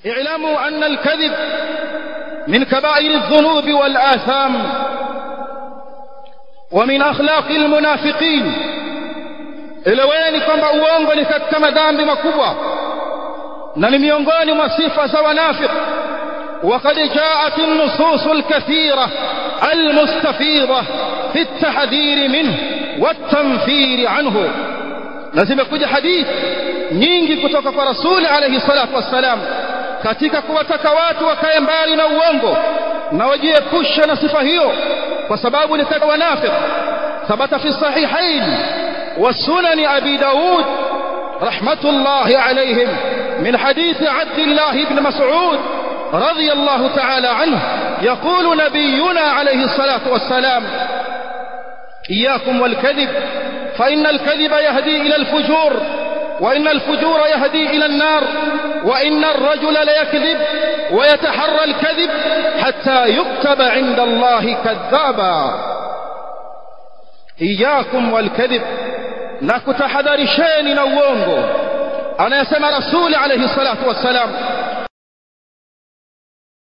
اعلموا أن الكذب من كبائر الذنوب والآثام ومن أخلاق المنافقين. eleweni kwamba uongo ni katika madhambi makubwa na ni miongoni mwa sifa za wanafiki. وقد جاءت النصوص الكثيرة المستفيضة في التحذير منه والتنفير عنه. لازم يكون حديث nyingi kutoka kwa Rasuli alayhi salatu wassalam katika kuwataka watu wakae mbali na uongo na wajiepushe na sifa hiyo, kwa sababu ni katika wanafiki. Thabata fi sahihain wa sunan Abi Daud rahmatullahi alayhim min hadith Abdullah ibn Mas'ud رضي الله تعالى عنه يقول نبينا عليه الصلاة والسلام: إياكم والكذب فإن الكذب يهدي إلى الفجور وإن الفجور يهدي إلى النار وإن الرجل ليكذب ويتحرى الكذب حتى يكتب عند الله كذابا. إياكم والكذب نكتحذرشين نوونغو. أنا يسمى رسول عليه الصلاة والسلام